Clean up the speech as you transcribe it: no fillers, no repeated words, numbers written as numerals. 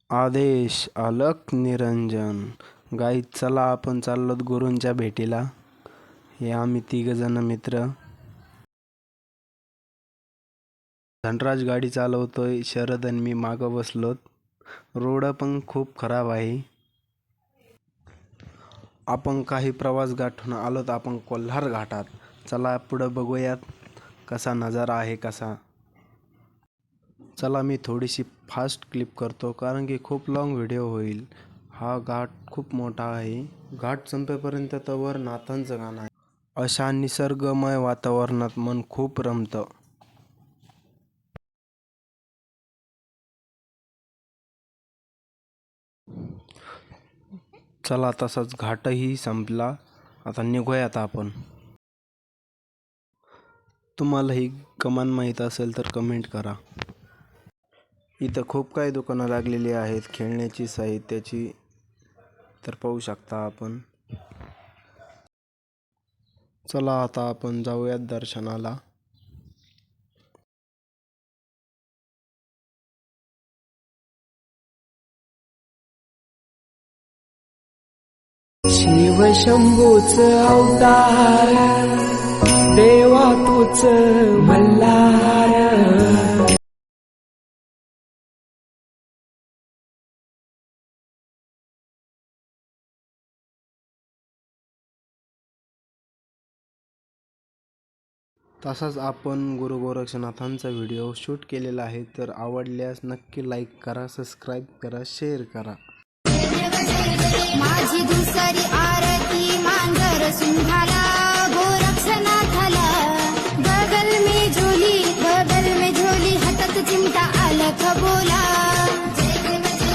आदेश अलख निरंजन. गाईज चला आपण चाललोत गुरूंच्या भेटीला. हे आम्ही 3 मित्र. धनराज गाडी चालवतोय, शरद आणि मी मागं बसलोत. रोड पण खूप खराब आहे. आपण काही प्रवास गाठून आलोत आपण कोल्हार घाटात. चला पुढं बघूयात कसा नजारा आहे कसा. चला मी थोडीशी फास्ट क्लिप करतो कारण की खूप लॉंग व्हिडिओ होईल. हा घाट खूप मोठा आहे. घाट संपेपर्यंत तवर नाथांचं गाणं आहे. अशा निसर्गमय वातावरणात मन खूप रमतं. चला तसाच घाटही संपला. आता निघूयात आपण. तुम्हाला ही कमान माहीत असेल तर कमेंट करा. इथं खूप काही दुकानं लागलेली आहेत खेळण्याची साहित्याची, तर पाहू शकता आपण. चला आता आपण जाऊयात दर्शनाला. शिव शंभूच अवतार, देवा तूच मल्हार. तसाच आपण गुरु गोरक्षनाथांचा व्हिडिओ शूट केलेला आहे, तर आवडल्यास नक्की लाईक करा, सबस्क्राईब करा, शेअर करा. माझी दुसरी आरती मांजर सिंहाला गोरक्षनाथाला. बगल में झोली हातात चिमटा अलख बोला.